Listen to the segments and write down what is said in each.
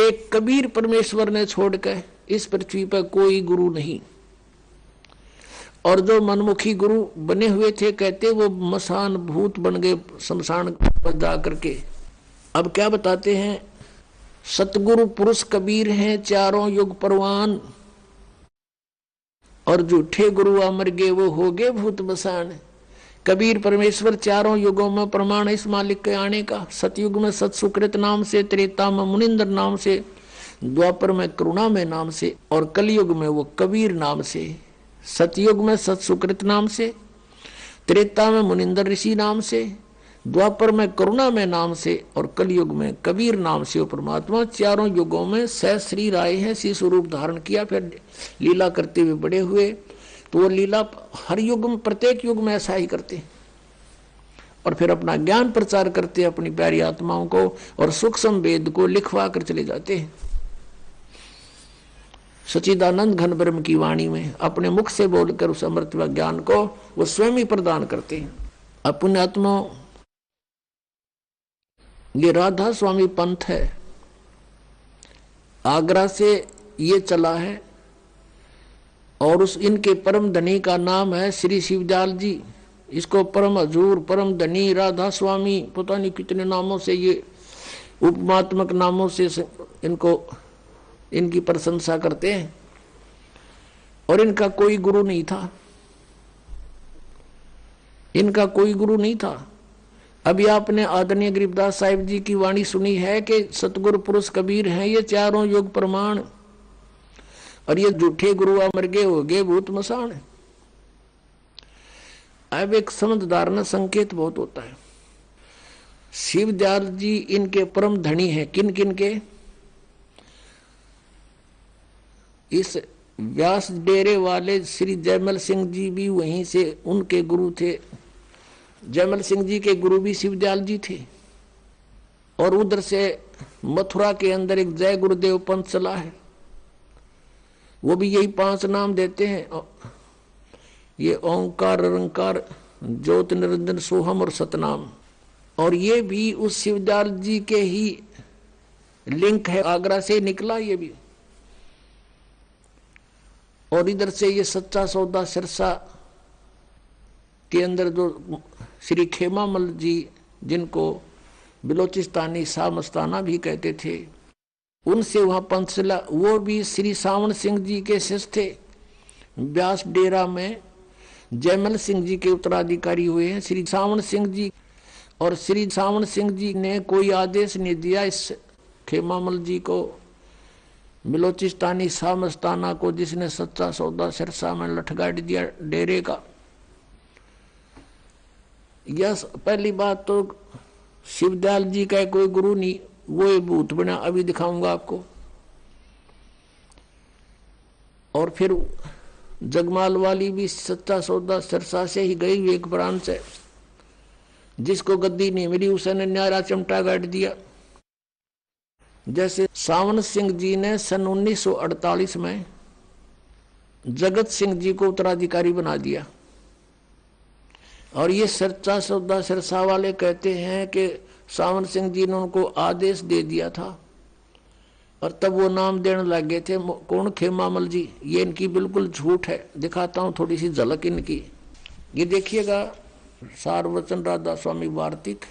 एक कबीर परमेश्वर ने छोड़ के इस पृथ्वी पर कोई गुरु नहीं। और जो मनमुखी गुरु बने हुए थे, कहते वो मसान भूत बन गए शमशान पर जा करके। अब क्या बताते हैं, सतगुरु पुरुष कबीर हैं चारों युग परवान, और झूठे गुरु अमर गे वो हो गए भूत बसान। कबीर परमेश्वर चारों युगों में प्रमाण इस मालिक के आने का। सतयुग में सत सुकृत नाम से, त्रेता में मुनिंदर नाम से, द्वापर में करुणा में नाम से, और कलयुग में वो कबीर नाम से। सतयुग में सत सुकृत नाम से, त्रेता में मुनिंदर ऋषि नाम से, द्वापर में करुणा में नाम से, और कलयुग में कबीर नाम से वो परमात्मा चारों युगों में सहस्री आए हैं, सी स्वरूप धारण किया, फिर लीला करते हुए बड़े हुए। तो वो लीला हर युग में, प्रत्येक युग में ऐसा ही करते हैं, और फिर अपना ज्ञान प्रचार करते हैं अपनी प्यारी आत्माओं को, और सूक्ष्म वेद को लिखवा कर चले जाते हैं। सच्चिदानंद घन ब्रह्म की वाणी में अपने मुख से बोलकर उस अमृत व ज्ञान को वो स्वयं ही प्रदान करते हैं। अपने आत्मा, ये राधा स्वामी पंथ है, आगरा से ये चला है, और उस इनके परम धनी का नाम है श्री शिवदयाल जी। इसको परम हजूर, परम धनी, राधा स्वामी, पता नहीं कितने नामों से, ये उपमात्मक नामों से इनको, इनकी प्रशंसा करते हैं। और इनका कोई गुरु नहीं था, इनका कोई गुरु नहीं था। अभी आपने आदरणीय गरीबदास साहिब जी की वाणी सुनी है कि सतगुरु पुरुष कबीर हैं ये चारों युग प्रमाण, और ये झूठे गुरु अमर गए हो गए भूत मसान। अब एक समझदार संकेत बहुत होता है। शिवदयाल जी इनके परम धनी हैं। किन किन के? इस व्यास डेरे वाले श्री जयमल सिंह जी भी वहीं से उनके गुरु थे। जयमल सिंह जी के गुरु भी शिवदयाल जी थे। और उधर से मथुरा के अंदर एक जय गुरुदेव पंथ चला है, वो भी यही 5 नाम देते हैं, ये ओंकार, निरंकार, ज्योत, निरंजन, सोहम और सतनाम। और ये भी उस शिवदयाल जी के ही लिंक है, आगरा से निकला ये भी। और इधर से ये सच्चा सौदा सिरसा के अंदर जो श्री खेमामल जी, जिनको बिलोचिस्तानी शाह मस्ताना भी कहते थे, उनसे वहां पंथ चला। वो भी श्री सावन सिंह जी के शिष्य थे। व्यास डेरा में जयमल सिंह जी के उत्तराधिकारी हुए हैं श्री सावन सिंह जी। और श्री सावन सिंह जी ने कोई आदेश नहीं दिया इस खेमामल जी को, बिलोचिस्तानी शाह मस्ताना को, जिसने सच्चा सौदा सिरसा में लठगाड़ दिया डेरे का। यह पहली बात तो शिवदयाल जी का कोई गुरु नहीं, वो एक भूत बना, अभी दिखाऊंगा आपको। और फिर जगमाल वाली भी सच्चा सौदा सिरसा से ही गई, एक ब्रांच है। जिसको गद्दी नहीं मिली उसने न्यारा चिमटा गाड़ दिया। जैसे सावन सिंह जी ने सन 1948 में जगत सिंह जी को उत्तराधिकारी बना दिया। और ये सच्चा सौदा सिरसा वाले कहते हैं कि सावन सिंह जी ने उनको आदेश दे दिया था, और तब वो नाम देने लगे थे। कौन? खेमामल जी। ये इनकी बिल्कुल झूठ है। दिखाता हूँ थोड़ी सी झलक इनकी। ये देखिएगा, सारवचन राधा स्वामी वार्तिक,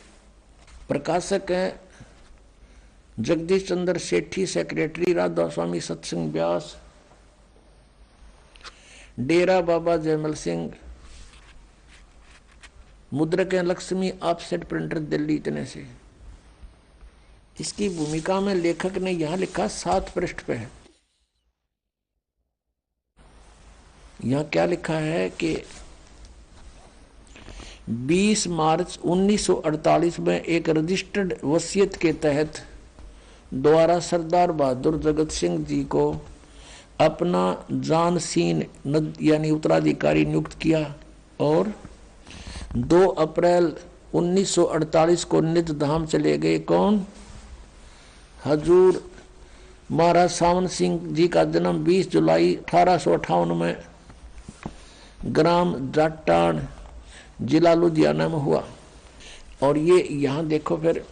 प्रकाशक हैं जगदीश चंद्र सेठी, सेक्रेटरी राधा स्वामी सत्संग व्यास, डेरा बाबा जयमल सिंह, मुद्रक हैं लक्ष्मी, ऑफसेट प्रिंटर दिल्ली। इतने से इसकी भूमिका में लेखक ने यहां लिखा 7 पृष्ठ पे है। यहां क्या लिखा है कि 20 मार्च 1948 में एक रजिस्टर्ड वसीयत के तहत द्वारा सरदार बहादुर जगत सिंह जी को अपना जानसीन यानी उत्तराधिकारी नियुक्त किया। और 2 अप्रैल 1948 को निज धाम चले गए। कौन? हजूर महाराज सावन सिंह जी का जन्म 20 जुलाई 1858 में ग्राम जाटान, जिला लुधियाना में हुआ। और ये यहाँ देखो, फिर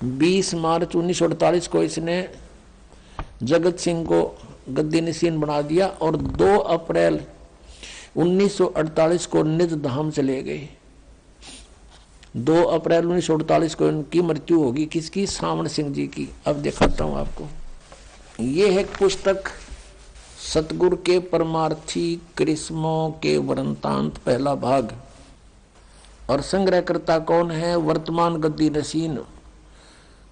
20 मार्च 1948 को इसने जगत सिंह को गद्दी नशीन बना दिया और 2 अप्रैल 1948 को निज धाम चले गए। 2 अप्रैल 1948 को इनकी मृत्यु होगी। किसकी? सावण सिंह जी की। अब दिखाता हूं आपको। ये है पुस्तक सतगुरु के परमार्थी करिश्मों के वृंतांत, पहला भाग। और संग्रहकर्ता कौन है? वर्तमान गद्दी नशीन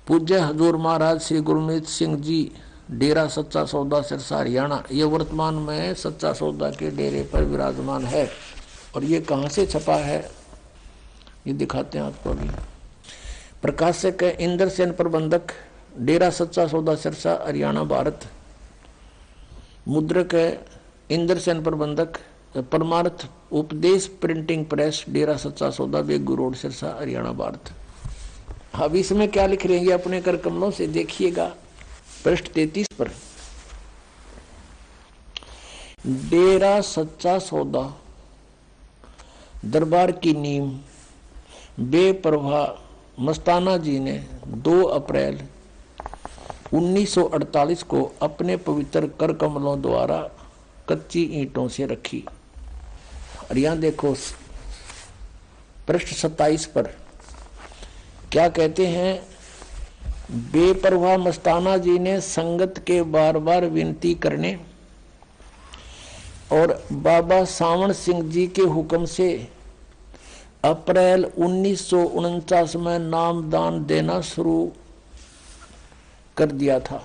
पूज्य हजूर महाराज श्री गुरमीत सिंह जी, डेरा सच्चा सौदा, सिरसा, हरियाणा। ये वर्तमान में सच्चा सौदा के डेरे पर विराजमान है। और ये कहाँ से छपा है ये दिखाते हैं आपको अभी। प्रकाशक है इंद्र सेन, प्रबंधक डेरा सच्चा सौदा, सिरसा, हरियाणा, भारत। मुद्रक है इंद्र सेन, प्रबंधक परमार्थ उपदेश प्रिंटिंग प्रेस, डेरा सच्चा सौदा, बेगू रोड, सिरसा, हरियाणा, भारत। अब इसमें क्या लिख रहे हैं अपने कर कमलों से देखिएगा। पृष्ठ 33 पर डेरा सच्चा सौदा दरबार की नींव बेपरवाह मस्ताना जी ने 2 अप्रैल 1948 को अपने पवित्र कर कमलों द्वारा कच्ची ईंटों से रखी। और यहां देखो पृष्ठ 27 पर क्या कहते हैं? बेपरवाह मस्ताना जी ने संगत के बार बार विनती करने और बाबा सावण सिंह जी के हुक्म से अप्रैल 1949 में नाम दान देना शुरू कर दिया था।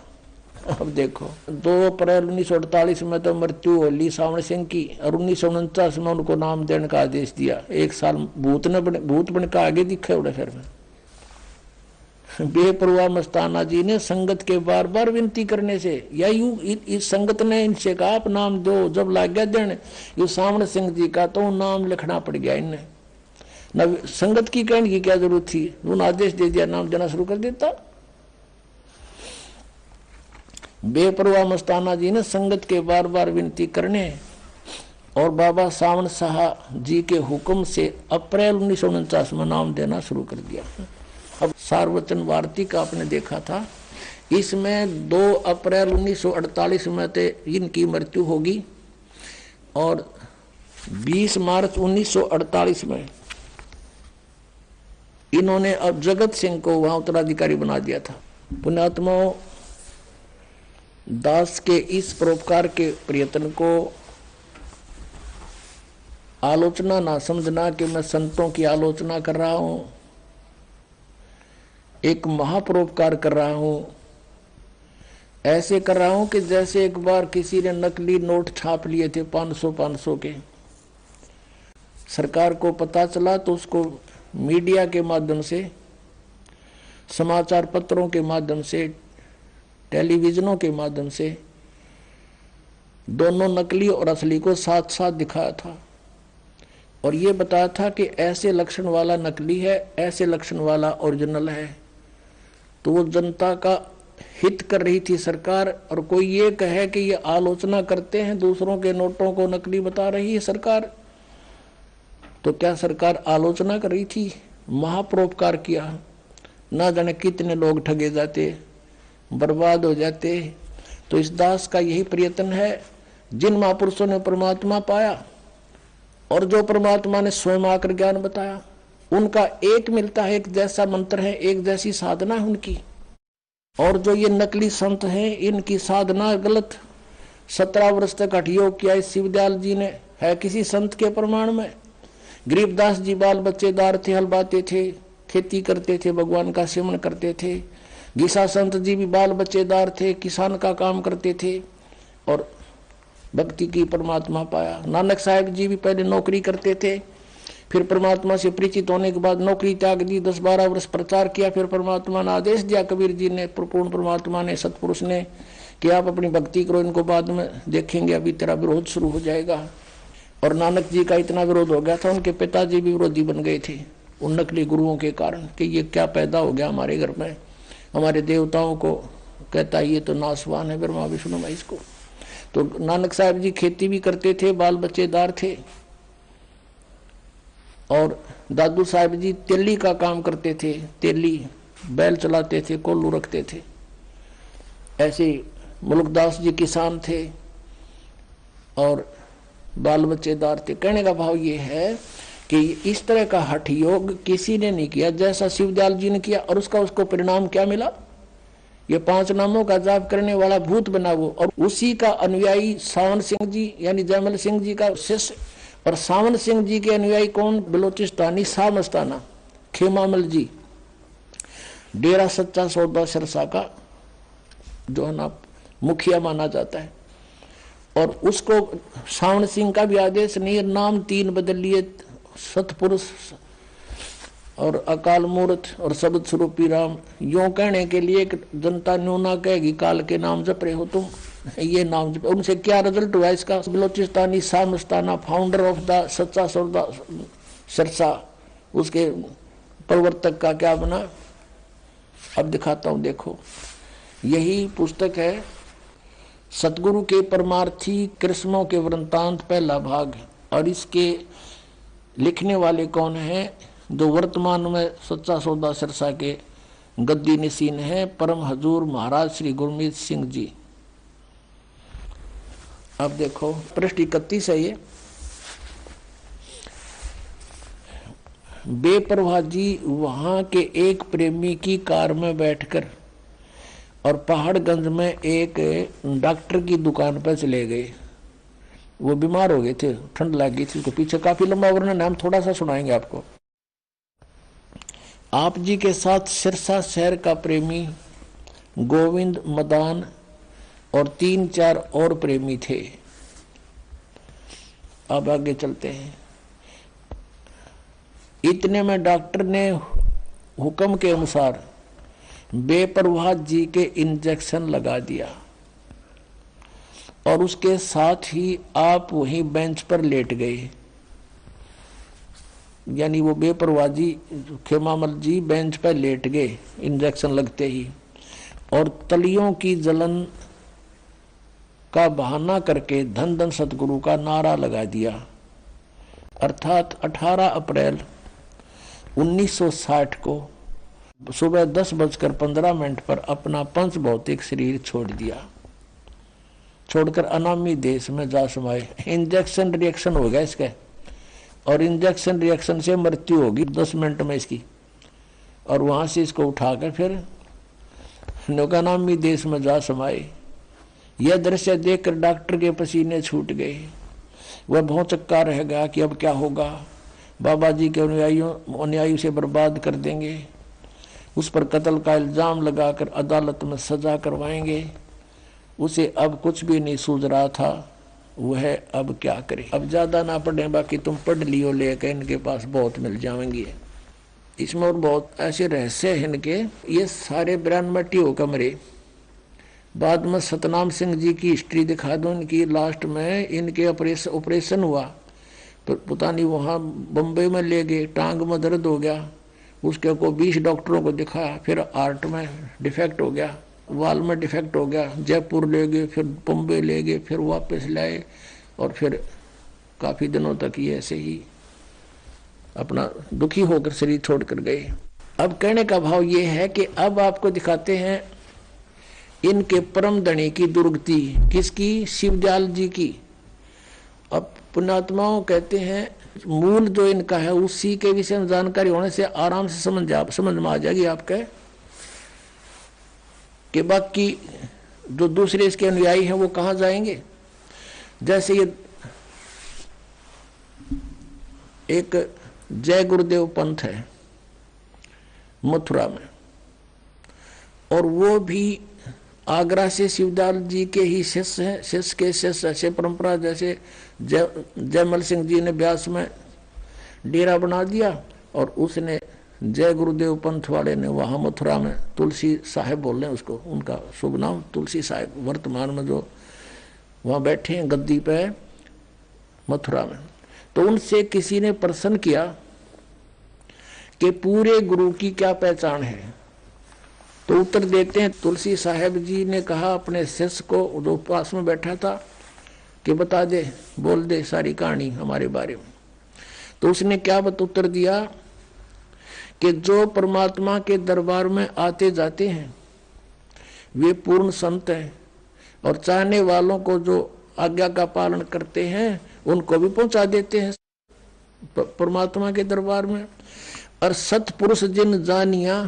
अब देखो 2 अप्रैल 1948 में तो मृत्यु होली सावण सिंह की और 1949 में उनको नाम देने का आदेश दिया। 1 साल भूत बन का आगे दिखे उड़े। फिर बेपरवाह मस्ताना जी ने संगत के बार बार विनती करने से या यू इस संगत ने इनसे कहा आप नाम दो। जब लाग गया देने यू सावण सिंह जी का तो नाम लिखना पड़ गया इन्हें। न संगत की कहने की क्या जरूरत थी, उन्होंने आदेश दे दिया, नाम देना शुरू कर देता। बेपरवाह मस्ताना जी ने संगत के बार बार विनती करने और बाबा सावण शाह जी के हुक्म से अप्रैल 1949 में नाम देना शुरू कर दिया। अब सार्वचन वार्ती का आपने देखा था, इसमें 2 अप्रैल 1948 में तो इनकी मृत्यु होगी और 20 मार्च 1948 में इन्होंने अब जगत सिंह को वहां उत्तराधिकारी बना दिया था। पुण्यात्माओं, दास के इस परोपकार के प्रयत्न को आलोचना ना समझना कि मैं संतों की आलोचना कर रहा हूं, एक महापरोपकार कर रहा हूं। ऐसे कर रहा हूं कि जैसे एक बार किसी ने नकली नोट छाप लिए थे 500 के, सरकार को पता चला तो उसको मीडिया के माध्यम से, समाचार पत्रों के माध्यम से, टेलीविजनों के माध्यम से दोनों नकली और असली को साथ साथ दिखाया था और ये बताया था कि ऐसे लक्षण वाला नकली है, ऐसे लक्षण वाला ओरिजिनल है। तो वो जनता का हित कर रही थी सरकार। और कोई ये कहे कि ये आलोचना करते हैं, दूसरों के नोटों को नकली बता रही है सरकार, तो क्या सरकार आलोचना कर रही थी? महापरोपकार किया। ना जाने कितने लोग ठगे जाते, बर्बाद हो जाते। तो इस दास का यही प्रयत्न है। जिन महापुरुषों ने परमात्मा पाया और जो परमात्मा ने स्वयं आकर ज्ञान बताया, उनका एक मिलता है, एक जैसा मंत्र है, एक जैसी साधना है उनकी। और जो ये नकली संत हैं, इनकी साधना गलत। 17 वर्ष तक हठ योग किया इस शिवदयाल जी ने, है किसी संत के प्रमाण में? गरीबदास जी बाल बच्चेदार थे, हल बाते थे, खेती करते थे, भगवान का सेवन करते थे। गीसा संत जी भी बाल बच्चेदार थे, किसान का काम करते थे और भक्ति की परमात्मा पाया। नानक साहब जी भी पहले नौकरी करते थे, फिर परमात्मा से परिचित होने के बाद नौकरी त्याग दी, 10-12 वर्ष प्रचार किया, फिर परमात्मा ने आदेश दिया, कबीर जी ने, पूर्ण परमात्मा ने, सतपुरुष ने, कि आप अपनी भक्ति करो, इनको बाद में देखेंगे, अभी तेरा विरोध शुरू हो जाएगा। और नानक जी का इतना विरोध हो गया था, उनके पिताजी भी विरोधी बन गए थे उन नकली गुरुओं के कारण, कि ये क्या पैदा हो गया हमारे घर में, हमारे देवताओं को कहता ये तो नासवान है, ब्रह्मा विष्णु महेश को। तो नानक साहब जी खेती भी करते थे, बाल बच्चेदार थे। और दादू साहब जी तेली का काम करते थे, तेली बैल चलाते थे, कोल्लू रखते थे। ऐसे मुल्कदास जी किसान थे और बाल बच्चेदार थे। कहने का भाव ये है कि इस तरह का हठ योग किसी ने नहीं किया जैसा शिवदयाल जी ने किया, और उसको परिणाम क्या मिला? ये 5 नामों का जाप करने वाला भूत बना वो, और उसी का अनुयायी सावन सिंह जी यानी जयमल सिंह जी का शिष्य, और सावन सिंह जी के अनुयायी कौन? बलोचिस्तानी शाह मस्ताना खेमामल जी, डेरा सच्चा सौदा सिरसा का जो है ना मुखिया माना जाता है। और उसको सावन सिंह का भी आदेश नहीं, नाम 3 बदल लिए, सतपुरुष और अकाल मूर्त और शब्द स्वरूपी राम, यूं कहने के लिए जनता न्यू ना कहेगी काल के नाम जप रहे हो तुम, ये नाम जप। उनसे क्या रिजल्ट हुआ इसका? बलोचिस्तानी शाह मस्ताना फाउंडर ऑफ द सच्चा सौदा सिरसा, उसके प्रवर्तक का क्या बना? अब दिखाता हूं, देखो यही पुस्तक है सतगुरु के परमार्थी कृष्णों के वृंतांत, पहला भाग। और इसके लिखने वाले कौन हैं? जो वर्तमान में सच्चा सौदा सिरसा के गद्दी नशीन है, परम हजूर महाराज श्री गुरमीत सिंह जी। अब देखो पृष्ठ 31 है ये। बेपरवाह जी वहां के एक प्रेमी की कार में बैठकर और पहाड़गंज में एक डॉक्टर की दुकान पर चले गए। वो बीमार हो गए थे, ठंड लग गई थी उसको। पीछे काफी लंबा वर्णन है, हम थोड़ा सा सुनाएंगे आपको। आप जी के साथ सिरसा शहर का प्रेमी गोविंद, मदान और 3-4 और प्रेमी थे। अब आगे चलते हैं। इतने में डॉक्टर ने हुक्म के अनुसार बेपरवाह जी के इंजेक्शन लगा दिया और उसके साथ ही आप वहीं बेंच पर लेट गए। यानी वो बेपरवाह जी खेमामल जी बेंच पर लेट गए इंजेक्शन लगते ही, और तलियों की जलन का बहाना करके धन धन सतगुरु का नारा लगा दिया। अर्थात 18 अप्रैल 1960 को सुबह 10:15 पर अपना पंच भौतिक शरीर छोड़ दिया, छोड़कर अनामी देश में जा समाये। इंजेक्शन रिएक्शन हो गया इसका, और इंजेक्शन रिएक्शन से मृत्यु होगी 10 मिनट में इसकी, और वहां से इसको उठाकर फिर नौकानामी देश में जा समाये। यह दृश्य देखकर डॉक्टर के पसीने छूट गए। वह बहुत चक्का रह गया कि अब क्या होगा, बाबा जी के अनुयायी से बर्बाद कर देंगे, उस पर कत्ल का इल्जाम लगाकर अदालत में सजा करवाएंगे। उसे अब कुछ भी नहीं सूझ रहा था, वह अब क्या करे। अब ज्यादा ना पढ़े, बाकी तुम पढ़ लियो, लेकर इनके पास बहुत मिल जाएंगे। इसमें और बहुत ऐसे रहस्य हैं इनके। ये सारे 92 हो कमरे। बाद में सतनाम सिंह जी की हिस्ट्री दिखा दो इनकी। लास्ट में इनके ऑपरेशन हुआ तो पता नहीं वहाँ बम्बई में ले गए, टांग में दर्द हो गया, उसके को 20 डॉक्टरों को दिखाया, फिर हार्ट में डिफेक्ट हो गया, वाल में डिफेक्ट हो गया, जयपुर ले गए, फिर बम्बई ले गए, फिर वापस लाए, और फिर काफ़ी दिनों तक ये ऐसे ही अपना दुखी होकर शरीर छोड़ कर गए। अब कहने का भाव ये है कि अब आपको दिखाते हैं इनके परम धनी की दुर्गति। किसकी? शिवदयाल जी की। अब पुण्यात्माओं कहते हैं मूल जो इनका है उसी के विषय में जानकारी होने से आराम से समझ में आ जाएगी आपके, कि बाकी जो दूसरे इसके अनुयायी हैं वो कहाँ जाएंगे। जैसे ये एक जय गुरुदेव पंथ है मथुरा में, और वो भी आगरा से शिवदयाल जी के ही शिष्य हैं। शिष्य के शिष्य ऐसे परंपरा, जैसे जयमल सिंह जी ने ब्यास में डेरा बना दिया, और उसने जय गुरुदेव पंथ वाले ने वहाँ मथुरा में तुलसी साहिब बोल रहे हैं उसको, उनका शुभ नाम तुलसी साहिब, वर्तमान में जो वहाँ बैठे हैं गद्दी पे मथुरा में। तो उनसे किसी ने प्रश्न किया कि पूरे गुरु की क्या पहचान है। तो उत्तर देते हैं तुलसी साहिब जी ने कहा अपने शिष्य को जो पास में बैठा था कि बता दे, बोल दे सारी कहानी हमारे बारे में। तो उसने क्या उत्तर दिया कि जो परमात्मा के दरबार में आते जाते हैं वे पूर्ण संत हैं, और चाहने वालों को जो आज्ञा का पालन करते हैं उनको भी पहुंचा देते हैं परमात्मा के दरबार में। और सतपुरुष जिन जानिया,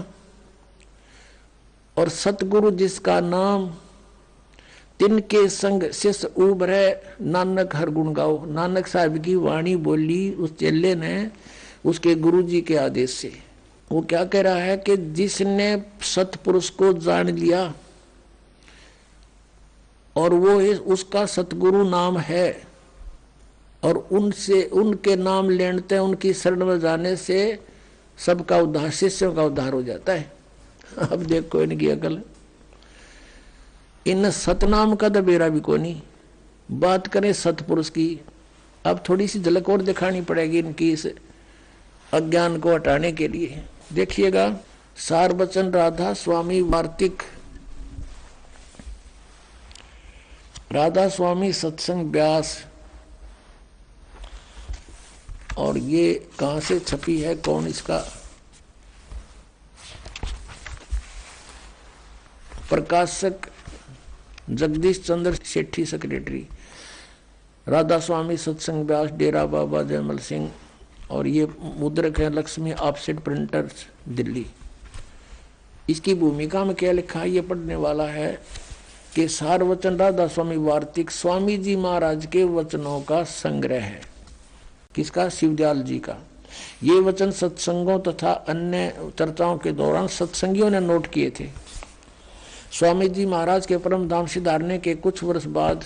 और सतगुरु जिसका नाम, तिनके संग शिष्य उभरे नानक हर गुण गाओ। नानक साहब की वाणी बोली उस चेले ने उसके गुरु जी के आदेश से। वो क्या कह रहा है कि जिसने सतपुरुष को जान लिया और वो उसका सतगुरु नाम है, और उनसे उनके नाम लेते उनकी शरण में जाने से सबका उद्धार, शिष्यों का उद्धार हो जाता है। अब देखो इनकी अकल, इन सतनाम का दबेरा भी को नहीं। बात करें सतपुरुष की, अब थोड़ी सी झलक और दिखानी पड़ेगी इनकी इस अज्ञान को हटाने के लिए। देखिएगा, सार बचन राधा स्वामी वार्तिक, राधा स्वामी सत्संग व्यास, और ये कहां से छपी है, कौन इसका प्रकाशक, जगदीश चंद्र सेठी सेक्रेटरी, राधा स्वामी सत्संग व्यास, डेरा बाबा जयमल सिंह, और ये मुद्रक है लक्ष्मी ऑफसेट प्रिंटर्स दिल्ली। इसकी भूमिका में क्या लिखा है, ये पढ़ने वाला है कि सार वचन राधा स्वामी वार्तिक स्वामी जी महाराज के वचनों का संग्रह है। किसका? शिवदयाल जी का। ये वचन सत्संगों तथा अन्य चर्चाओं के दौरान सत्संगियों ने नोट किए थे। स्वामी जी महाराज के परम धाम सिधारने के कुछ वर्ष बाद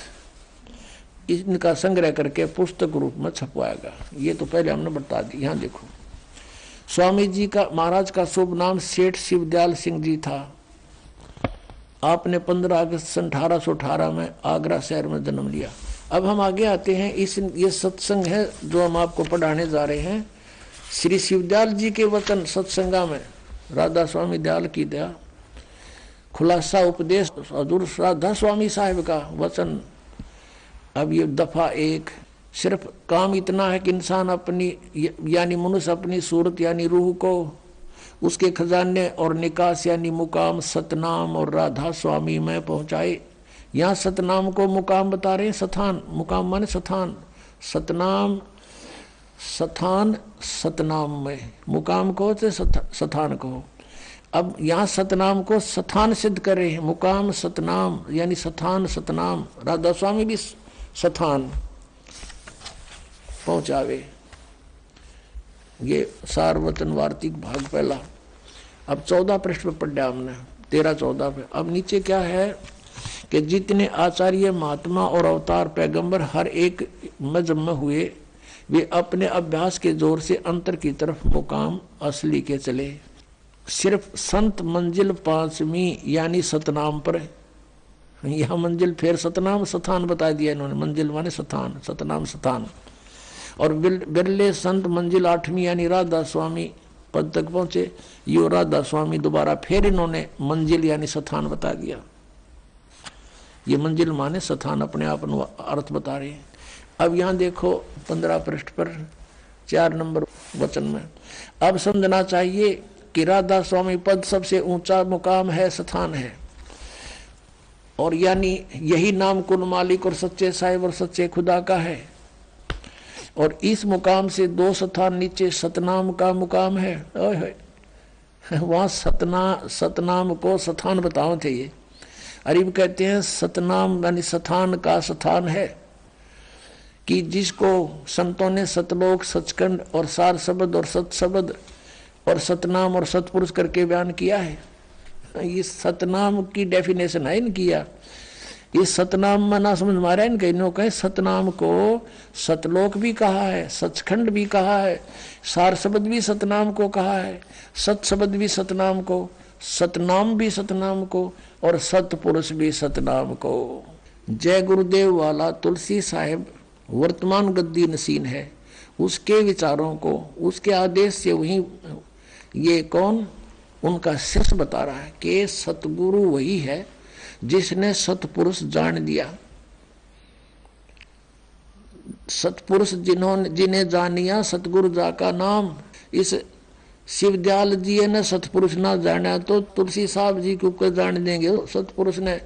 इनका संग्रह करके पुस्तक रूप में छपवाएगा। ये तो पहले हमने बता दी। यहाँ देखो, स्वामी जी का महाराज का शुभ नाम सेठ शिवदयाल सिंह जी था। आपने 15 अगस्त सन 1818 में आगरा शहर में जन्म लिया। अब हम आगे आते हैं। ये सत्संग है जो हम आपको पढ़ाने जा रहे हैं। श्री शिवदयाल जी के वचन सत्संगा में राधा स्वामी दयाल की दया, खुलासा उपदेश हजूर राधा स्वामी साहिब का वचन। अब ये दफा 1, सिर्फ काम इतना है कि इंसान अपनी यानी मनुष्य अपनी सूरत यानी रूह को उसके खजाने और निकास यानी मुकाम सतनाम और राधा स्वामी में पहुंचाए। यहाँ सतनाम को मुकाम बता रहे हैं, सथान, मुकाम माने सथान, सतनाम सथान, सतनाम में मुकाम को से सथान को। अब यहाँ सतनाम को सथान सिद्ध कर रहे हैं, मुकाम सतनाम यानी सथान सतनाम, राधा स्वामी भी सथान पहुंचावे। ये सारवतन वार्तिक भाग पहला। अब 14 पृष्ठ पे पढ़ा हमने, 13-14 पे। अब नीचे क्या है कि जितने आचार्य महात्मा और अवतार पैगंबर हर एक मजहब में हुए, वे अपने अभ्यास के जोर से अंतर की तरफ मुकाम असली के चले। सिर्फ संत मंजिल 5वीं यानी सतनाम पर, यह मंजिल फिर सतनाम सथान बता दिया इन्होंने, मंजिल माने सथान, सतनाम सथान। और बिरले संत मंजिल 8वीं यानी राधा स्वामी पद तक पहुंचे। यो राधा स्वामी दोबारा फिर इन्होंने मंजिल यानी सथान बता दिया। ये मंजिल माने सथान अपने आप अर्थ बता रहे हैं। अब यहाँ देखो 15 पृष्ठ पर 4 नंबर वचन में, अब समझना चाहिए कि राधा स्वामी पद सबसे ऊंचा मुकाम है, सथान है, और यानी यही नाम कुल मालिक और सच्चे साहिब और सच्चे खुदा का है। और इस मुकाम से 2 स्थान नीचे सतनाम का मुकाम है। वहां सतनाम को सथान बताओ थे। ये अरीब कहते हैं सतनाम यानी सथान का स्थान है कि जिसको संतों ने सतलोक, सचखंड और सार शब्द और सत शब्द और सतनाम और सतपुरुष करके बयान किया है। ये सतनाम की डेफिनेशन है इनकी। ये सतनाम में ना समझ मारा इनके, इन्हों कहे सतनाम को सतलोक भी कहा है, सचखंड भी कहा है, सार शब्द भी सतनाम को कहा है, सत शब्द भी सतनाम को, सतनाम भी सतनाम को, और सतपुरुष भी सतनाम को। जय गुरुदेव वाला तुलसी साहिब वर्तमान गद्दी नसीन है, उसके विचारों को उसके आदेश से वही ये कौन उनका शिष्य बता रहा है कि सतगुरु वही है जिसने सतपुरुष जान लिया। सतपुरुष जिन्हें जानिया सतगुरु जा का नाम। इस शिवदयाल जी ने सतपुरुष ना जाना तो तुलसी साहब जी को जान देंगे। सतपुरुष ने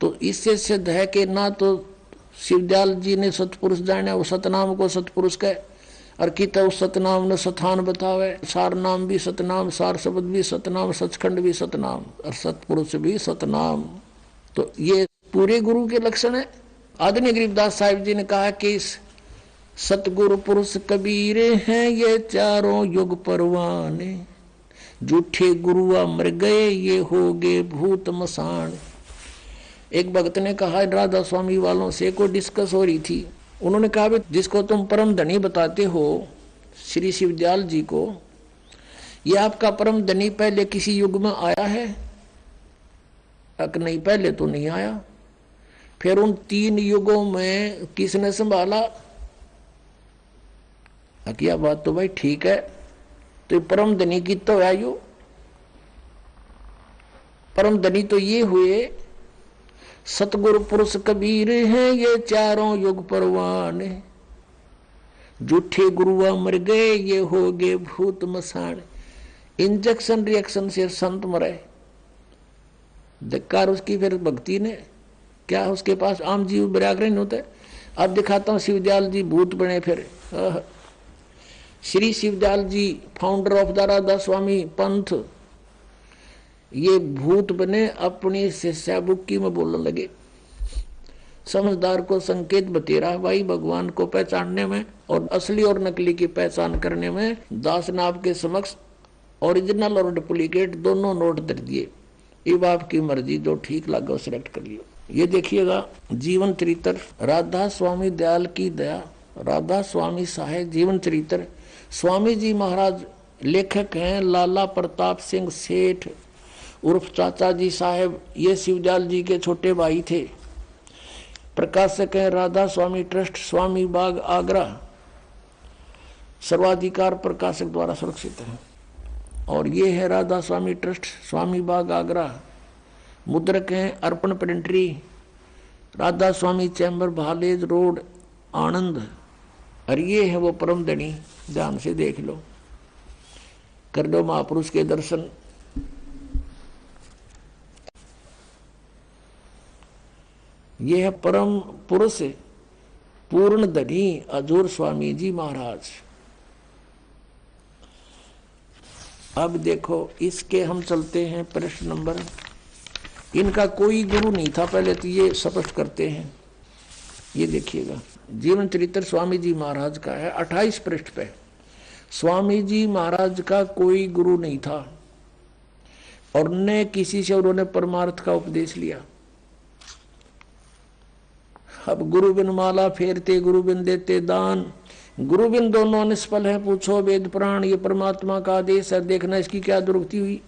तो इससे सिद्ध है कि ना तो शिवदयाल जी ने सतपुरुष जाने, वो सतनाम को सतपुरुष कहे, और की तो सतनाम ने सथान बतावे, सार नाम भी सतनाम, सार शब्द भी सतनाम, सचखंड भी सतनाम और सतपुरुष भी सतनाम। तो ये पूरे गुरु के लक्षण है। आदरणीय गरीबदास साहिब जी ने कहा कि सतगुरु पुरुष कबीर हैं ये चारों युग परवाने, झूठे गुरुआ मर गए ये हो गए भूत मसान। एक भक्त ने कहा, राधा स्वामी वालों से कोई डिस्कस हो रही थी, उन्होंने कहा भी जिसको तुम परम धनी बताते हो श्री शिवदयाल जी को, ये आपका परम धनी पहले किसी युग में आया है? नहीं, पहले तो नहीं आया। फिर उन 3 युगों में किसने संभाला? क्या बात तो भाई ठीक है, तो परम धनी की तो आयु, परम धनी तो ये हुए सतगुरु पुरुष कबीर हैं ये चारों युग परवाने, झूठे गुरुआ मर गए ये हो गए भूत मसान। इंजेक्शन रिएक्शन से संत मरे, धिक्कार उसकी फिर भक्ति ने, क्या उसके पास आम जीव विराग्रह नहीं होते। अब दिखाता हूं शिवदयाल जी भूत बने फिर। श्री शिवदयाल जी फाउंडर ऑफ द राधा स्वामी पंथ, ये भूत बने, अपनी शिष्या बुक्की में बोलने लगे। समझदार को संकेत बतेरा भाई भगवान को पहचानने में और असली और नकली की पहचान करने में दास ने आपके समक्ष ओरिजिनल और डुप्लीकेट दोनों नोट दे दिए। ये आपकी मर्जी, जो ठीक लगा वो सिलेक्ट कर लियो। ये देखिएगा जीवन चरित्र राधा स्वामी दयाल की दया, राधा स्वामी साहेब जीवन चरित्र। स्वामी जी महाराज लेखक हैं लाला प्रताप सिंह सेठ उर्फ चाचा जी साहेब, ये शिवदयाल जी के छोटे भाई थे। प्रकाशक हैं राधा स्वामी ट्रस्ट, स्वामी बाग आगरा, सर्वाधिकार प्रकाशक द्वारा सुरक्षित है। और ये है राधा स्वामी ट्रस्ट, स्वामी बाग आगरा। मुद्रक हैं अर्पण प्रिंटरी, राधा स्वामी चैम्बर भालेज रोड आनंद। और ये है वो परम धनी, ध्यान से देख लो, कर दो महापुरुष के दर्शन। ये है परम पुरुष पूर्ण धनी अजूर स्वामी जी महाराज। अब देखो इसके हम चलते हैं प्रश्न नंबर। इनका कोई गुरु नहीं था पहले, तो ये स्पष्ट करते हैं। ये देखिएगा जीवन चरित्र स्वामी जी महाराज का है 28 पृष्ठ पे। स्वामी जी महाराज का कोई गुरु नहीं था और न किसी से उन्होंने परमार्थ का उपदेश लिया। अब गुरु बिन माला फेरते गुरु बिन देते दान, गुरु बिन दोनों निष्फल है पूछो वेद पुराण, ये परमात्मा का आदेश है, देखना इसकी क्या दुर्गति हुई।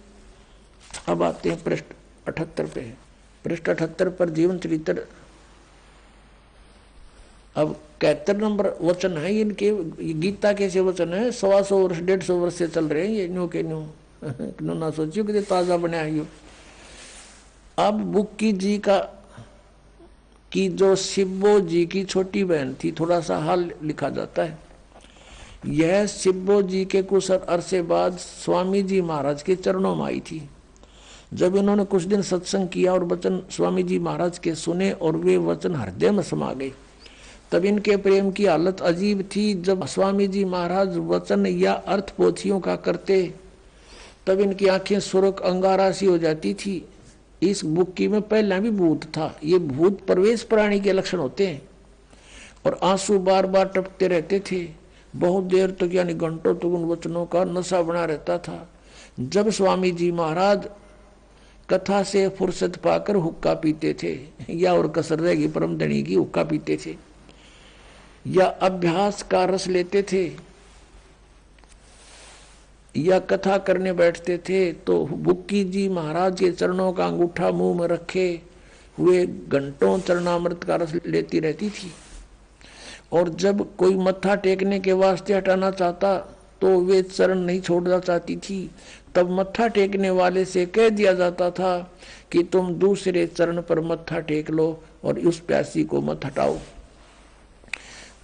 अब आते हैं पृष्ठ 78 पे। पृष्ठ 78 पर जीवन चरित्र। अब 71 नंबर वचन है इनके। गीता कैसे वचन है, 125 वर्ष 150 वर्ष से चल रहे हैं ये न्यू के न्यू ना सोचियो कि ताजा बना है। अब बुक्की जी का कि जो शिब्बो जी की छोटी बहन थी, थोड़ा सा हाल लिखा जाता है। यह शिब्बो जी के कुछ अरसे बाद स्वामी जी महाराज के चरणों में आई थी। जब इन्होंने कुछ दिन सत्संग किया और वचन स्वामी जी महाराज के सुने और वे वचन हृदय में समा गए, तब इनके प्रेम की हालत अजीब थी। जब स्वामी जी महाराज वचन या अर्थ पोथियों का करते तब इनकी आंखें सुरख अंगारा सी हो जाती थी। इस बुक्की में पहला भी भूत था। ये भूत प्रवेश प्राणी के लक्षण होते हैं और आंसू बार बार टपकते रहते थे। बहुत देर तक यानी घंटों तक उन वचनों का नशा बना रहता था। जब स्वामी जी महाराज कथा से फुर्सत पाकर हुक्का पीते थे, या और कसर रहेगी परम धनी की, हुक्का पीते थे या अभ्यास का रस लेते थे या कथा करने बैठते थे, तो बुक्की जी महाराज के चरणों का अंगूठा मुंह में रखे हुए घंटों चरणामृत का रस लेती रहती थी। और जब कोई मत्था टेकने के वास्ते हटाना चाहता तो वे चरण नहीं छोड़ना चाहती थी। तब मत्था टेकने वाले से कह दिया जाता था कि तुम दूसरे चरण पर मत्था टेक लो और उस प्यासी को मत हटाओ।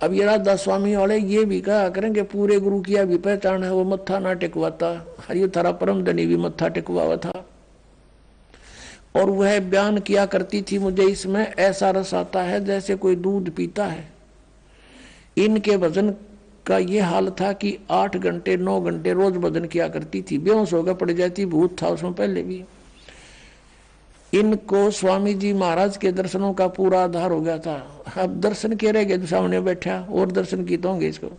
अब ये राधा स्वामी वाले ये भी कहा करेंगे पूरे गुरु की भी पहचान है, वो मत्था ना टेकवाता। हरियो थारा परम धनी भी मत्था टेकवा था। और वह बयान किया करती थी, मुझे इसमें ऐसा रस आता है जैसे कोई दूध पीता है। इनके भजन का ये हाल था कि 8 घंटे 9 घंटे रोज भजन किया करती थी, बेहोश होकर पड़ जाती, भूत था उसमें पहले भी। इनको स्वामी जी महाराज के दर्शनों का पूरा आधार हो गया था। अब दर्शन के रह गए, सामने बैठा और दर्शन की तो होंगे इसको।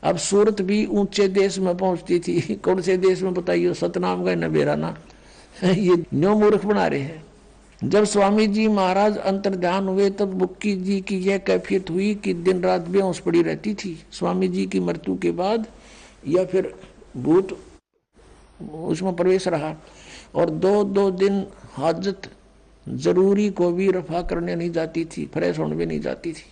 अब सूरत भी ऊंचे देश में पहुंचती थी, कौन से देश में बताइए, सतनाम का नबेरा ना ये न्यो मूर्ख बना रहे हैं। जब स्वामी जी महाराज अंतर्ध्यान हुए तब बुक्की जी की यह कैफियत हुई कि दिन रात बेहोश पड़ी रहती थी। स्वामी जी की मृत्यु के बाद या फिर भूत उसमें प्रवेश रहा और 2 दिन हाजत जरूरी को भी रफा करने नहीं जाती थी, फ्रेश होने भी नहीं जाती थी।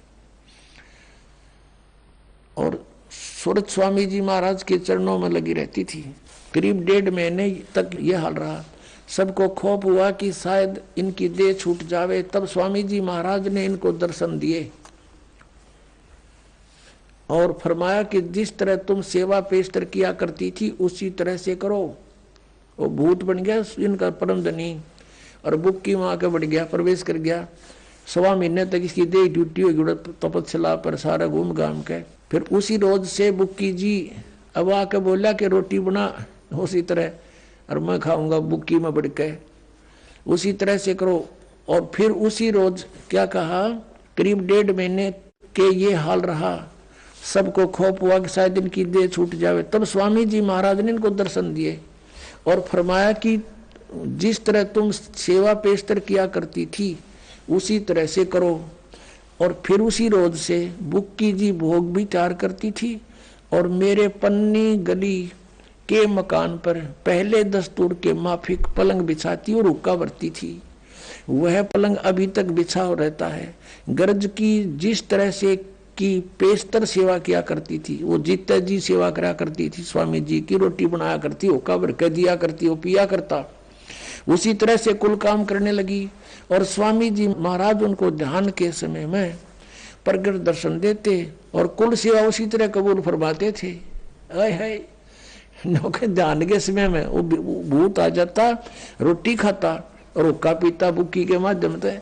और सूरत स्वामी जी महाराज के चरणों में लगी रहती थी। करीब 1.5 महीने तक यह हाल रहा। सबको खौफ हुआ कि शायद इनकी देह छूट जावे। तब स्वामी जी महाराज ने इनको दर्शन दिए और फरमाया कि जिस तरह तुम सेवा पेशतर किया करती थी उसी तरह से करो। वो भूत बन गया इनका परम धनी और बुक्की वहां के बढ़ गया, प्रवेश कर गया। 1.25 महीने तक इसकी देह ड्यूटी होगी तपस्या पर सारा घूम घाम के। फिर उसी रोज से बुक्की जी अब आके बोला कि रोटी बना उसी तरह, और मैं खाऊंगा बुक्की में बढ़ के, उसी तरह से करो। और फिर उसी रोज क्या कहा, करीब 1.5 महीने के ये हाल रहा। सबको खौफ हुआ कि शायद इनकी देह छूट जावे। तब स्वामी जी महाराज ने इनको दर्शन दिए और फरमाया कि जिस तरह तुम सेवा पेशतर किया करती थी उसी तरह से करो। और फिर उसी रोज से बुक्की जी भोग भी तैयार करती थी और मेरे पन्नी गली के मकान पर पहले दस्तूर के माफिक पलंग बिछाती और हुक्का भरती थी। वह पलंग अभी तक बिछा रहता है। गर्ज की जिस तरह से की पेशतर सेवा किया करती थी, वो जीते जी सेवा करा करती थी। स्वामी जी की रोटी बनाया करती, हुक्का भर के दिया करती, वो पिया करता। उसी तरह से कुल काम करने लगी और स्वामी जी महाराज उनको ध्यान के समय में प्रगट दर्शन देते और कुल सेवा उसी तरह कबूल फरमाते थे। है ध्यान के समय में वो भूत आ जाता, रोटी खाता और हुक्का पीता बुक्की के माध्यम से।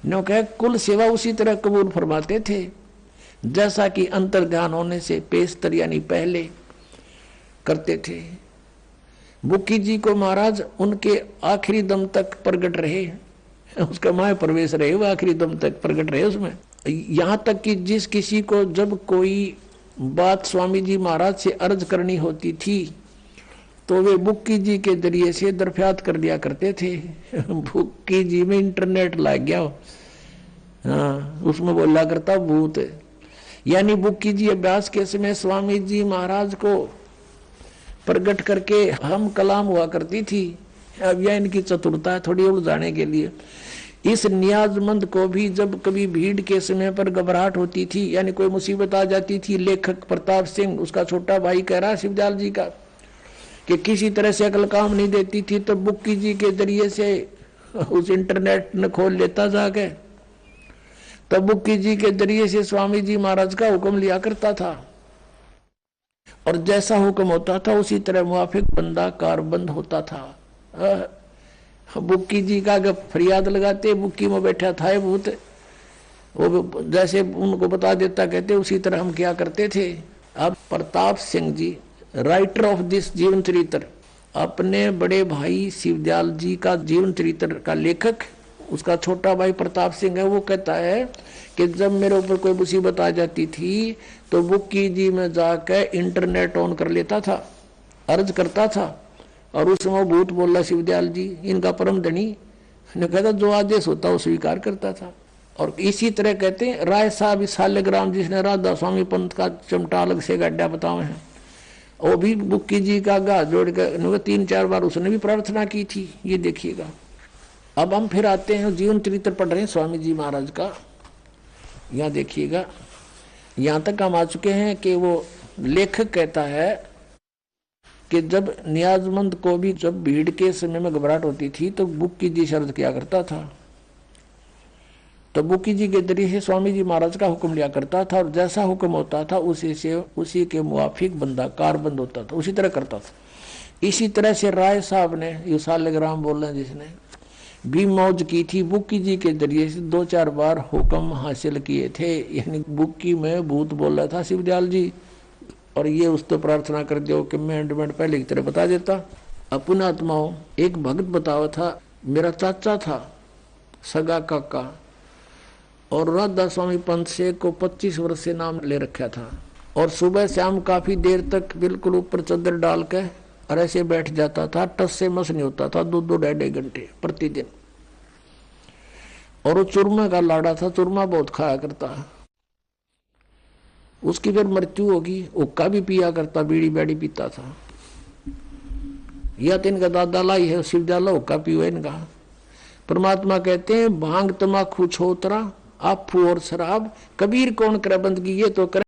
नो कहे कुल सेवा उसी तरह कबूल फरमाते थे जैसा कि अंतर ध्यान होने से पेशतर यानी पहले करते थे। बुक्की जी को महाराज उनके आखिरी दम तक प्रगट रहे, उसका माय प्रवेश रहे, वो आखिरी दम तक प्रगट रहे उसमें। यहाँ तक कि जिस किसी को जब कोई बात स्वामी जी महाराज से अर्ज करनी होती थी तो वे बुक्की जी के जरिए से दरफ्यात कर दिया करते थे। बुक्की जी में इंटरनेट लग गया, हाँ उसमें बोला करता भूत। यानी बुक्की जी अभ्यास के समय स्वामी जी महाराज को प्रकट करके हम कलाम हुआ करती थी। अब यह इनकी चतुरता है थोड़ी उलझाने के लिए। इस नियाजमंद को भी जब कभी भीड़ के समय पर घबराहट होती थी यानी कोई मुसीबत आ जाती थी, लेखक प्रताप सिंह उसका छोटा भाई कह रहा शिवदयाल जी का कि किसी तरह से अकल काम नहीं देती थी तो बुक्की जी के जरिए से उस इंटरनेट न खोल लेता जाके, तब बुक्की जी के जरिए से स्वामी जी महाराज का हुक्म लिया करता था और जैसा हुक्म होता था उसी तरह मुआफिक बंदा कारबंद होता था। बुक्की जी का जब फरियाद लगाते बुक्की में बैठा था भूत, वो जैसे उनको बता देता कहते उसी तरह हम क्या करते थे। अब Pratap Singh ji writer of this जीवन चरित्र, अपने बड़े भाई शिवदयाल जी का जीवन चरित्र का लेखक उसका छोटा भाई प्रताप सिंह है। वो कहता है कि जब मेरे ऊपर कोई मुसीबत आ जाती थी तो बुक्की जी में जाकर इंटरनेट ऑन कर लेता था, अर्ज करता था और उस समय भूत बोला शिवदयाल जी इनका परम धनी ने कहता जो आदेश होता वो स्वीकार करता था। और इसी तरह कहते हैं राय साहब सालेग्राम जिसने राधा स्वामी पंथ का चमटा अलग से गड्ढा बताए हैं, वो भी बुक्की जी का गा जोड़ कर 3-4 बार उसने भी प्रार्थना की थी। ये देखिएगा। अब हम फिर आते हैं जीवन चरित्र पढ़ रहे हैं स्वामी जी महाराज का। यहाँ देखिएगा, यहाँ तक हम आ चुके हैं कि वो लेखक कहता है कि जब नियाजमंद को भी जब भीड़ के समय में घबराहट होती थी तो बुक्की जी शर्त किया करता था, तो बुक्की जी के जरिए से स्वामी जी महाराज का हुक्म लिया करता था और जैसा हुक्म होता था उसी के मुआफिक बंदा कारबंद होता था, उसी तरह करता था। इसी तरह से राय साहब ने, ये सालग्राम बोल रहे हैं जिसने, भी मौज की थी। बुक्की जी के जरिए से 2-4 बार हुक्म हासिल किए थे। यानी बुक्की में भूत बोल रहा था शिवदयाल जी, और ये उस तो प्रार्थना कर दो कि मैं एंडमेंट पहले की तरह बता देता। अपना आत्माओं, एक भक्त बतावा था, मेरा चाचा था सगा काका, और राधा स्वामी पंत से को 25 वर्ष से नाम ले रखा था, और सुबह शाम काफी देर तक बिल्कुल ऊपर चादर डाल के और ऐसे बैठ जाता था, टस से मस नहीं होता था, 2-2 ढाई घंटे प्रतिदिन। और वो चूरमा का लाड़ा था, चूरमा बहुत खाया करता। उसकी फिर मृत्यु होगी, हुक्का भी पिया करता, बीड़ी बैड़ी पीता था। या तो इनका दादा लाई है शिवजाला, हुक्का पियो इनका। परमात्मा कहते हैं भांग तमाकू छोतरा, आफू और शराब, कबीर कौन करे बंदगी, ये तो करे